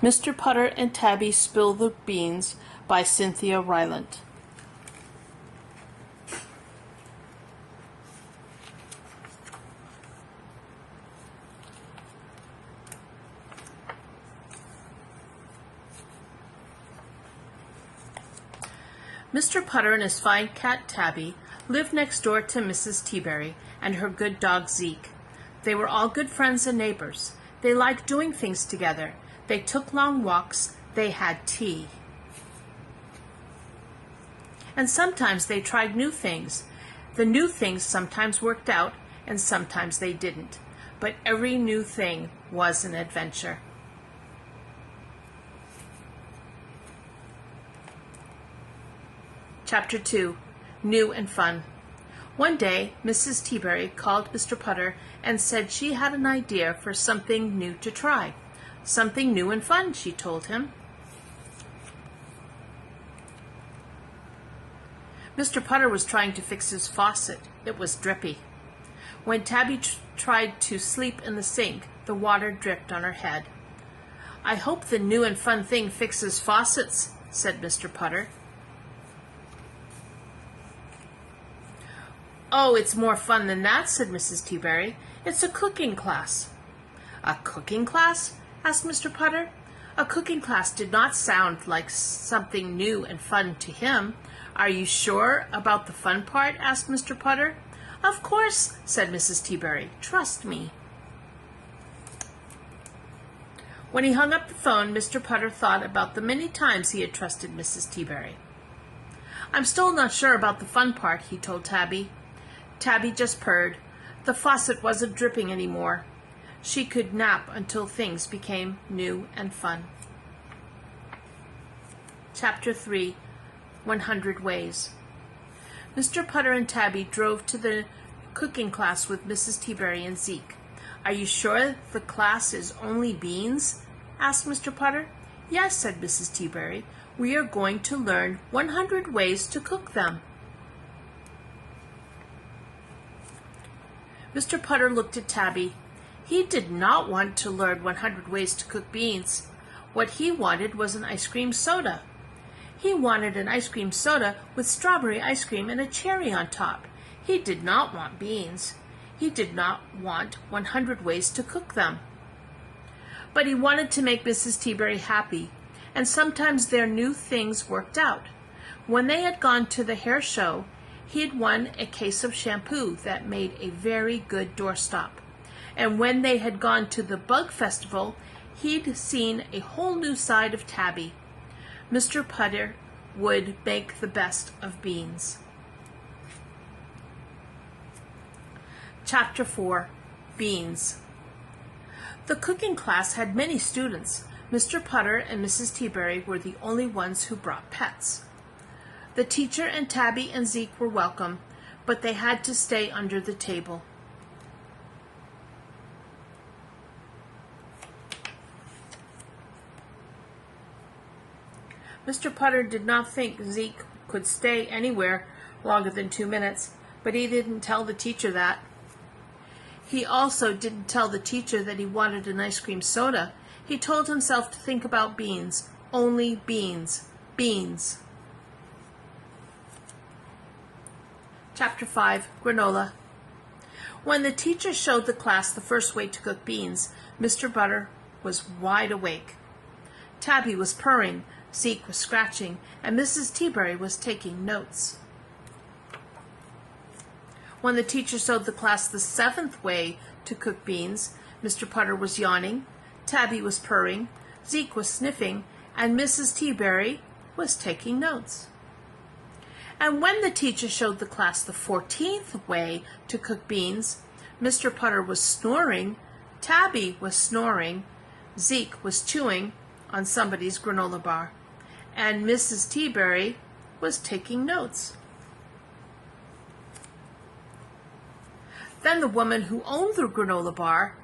Mr. Putter and Tabby Spill the Beans by Cynthia Rylant. Mr. Putter and his fine cat Tabby lived next door to Mrs. Teaberry and her good dog Zeke. They were all good friends and neighbors. They liked doing things together. They took long walks. They had tea. And sometimes they tried new things. The new things sometimes worked out and sometimes they didn't. But every new thing was an adventure. Chapter 2. New and Fun. One day, Mrs. Teaberry called Mr. Putter and said she had an idea for something new to try. Something new and fun, she told him. Mr. Putter was trying to fix his faucet. It was drippy. When Tabby tried to sleep in the sink, the water dripped on her head. "I hope the new and fun thing fixes faucets," said Mr. Putter. "Oh, it's more fun than that," said Mrs. Teaberry. "It's a cooking class." "A cooking class?" asked Mr. Putter. A cooking class did not sound like something new and fun to him. "Are you sure about the fun part?" asked Mr. Putter. "Of course," said Mrs. Teaberry. "Trust me." When he hung up the phone, Mr. Putter thought about the many times he had trusted Mrs. Teaberry. "I'm still not sure about the fun part," he told Tabby. Tabby just purred. The faucet wasn't dripping anymore. She could nap until things became new and fun. Chapter 3. 100 Ways. Mr. Putter and Tabby drove to the cooking class with Mrs. Teaberry and Zeke. "Are you sure the class is only beans?" asked Mr. Putter. "Yes," said Mrs. Teaberry. "We are going to learn 100 ways to cook them." Mr. Putter looked at Tabby. He did not want to learn 100 ways to cook beans. What he wanted was an ice cream soda. He wanted an ice cream soda with strawberry ice cream and a cherry on top. He did not want beans. He did not want 100 ways to cook them. But he wanted to make Mrs. Teaberry happy, and sometimes their new things worked out. When they had gone to the hair show, he had won a case of shampoo that made a very good doorstop. And when they had gone to the bug festival, he'd seen a whole new side of Tabby. Mr. Putter would make the best of beans. Chapter 4. Beans. The cooking class had many students. Mr. Putter and Mrs. Teaberry were the only ones who brought pets. The teacher and Tabby and Zeke were welcome, but they had to stay under the table. Mr. Putter did not think Zeke could stay anywhere longer than 2 minutes, but he didn't tell the teacher that. He also didn't tell the teacher that he wanted an ice cream soda. He told himself to think about beans. Only beans. Beans. Chapter 5. Granola. When the teacher showed the class the first way to cook beans, Mr. Putter was wide awake. Tabby was purring, Zeke was scratching, and Mrs. Teaberry was taking notes. When the teacher showed the class the 7th way to cook beans, Mr. Putter was yawning, Tabby was purring, Zeke was sniffing, and Mrs. Teaberry was taking notes. And when the teacher showed the class the 14th way to cook beans, Mr. Putter was snoring, Tabby was snoring, Zeke was chewing on somebody's granola bar, and Mrs. Teaberry was taking notes. Then the woman who owned the granola bar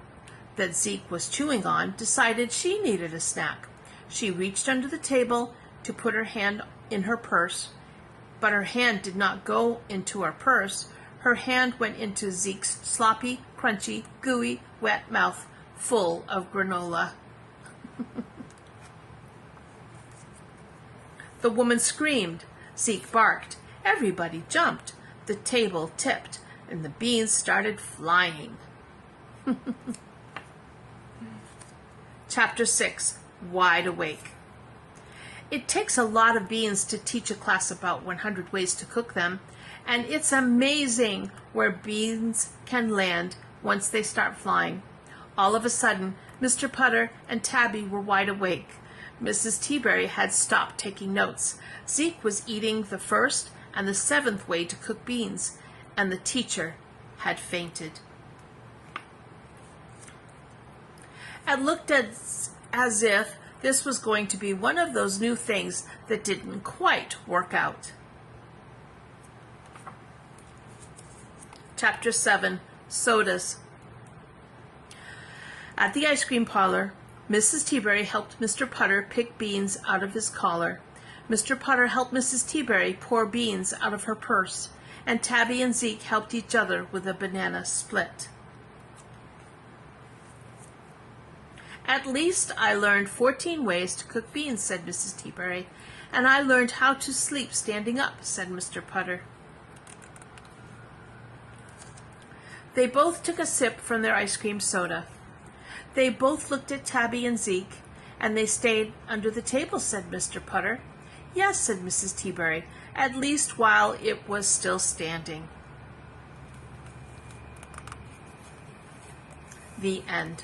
that Zeke was chewing on decided she needed a snack. She reached under the table to put her hand in her purse, but her hand did not go into her purse. Her hand went into Zeke's sloppy, crunchy, gooey, wet mouth full of granola. The woman screamed. Zeke barked. Everybody jumped. The table tipped, and the beans started flying. Chapter 6. Wide Awake. It takes a lot of beans to teach a class about 100 ways to cook them, and it's amazing where beans can land once they start flying. All of a sudden, Mr. Putter and Tabby were wide awake. Mrs. Teaberry had stopped taking notes. Zeke was eating the 1st and the 7th way to cook beans, and the teacher had fainted. It looked as if this was going to be one of those new things that didn't quite work out. Chapter 7. Sodas. At the ice cream parlor, Mrs. Teaberry helped Mr. Putter pick beans out of his collar. Mr. Putter helped Mrs. Teaberry pour beans out of her purse, and Tabby and Zeke helped each other with a banana split. At least I learned 14 ways to cook beans, said Mrs. Teaberry, and I learned how to sleep standing up, said Mr. Putter. They both took a sip from their ice cream soda. They both looked at Tabby and Zeke, and they stayed under the table, said Mr. Putter. Yes, said Mrs. Teaberry, at least while it was still standing. The end.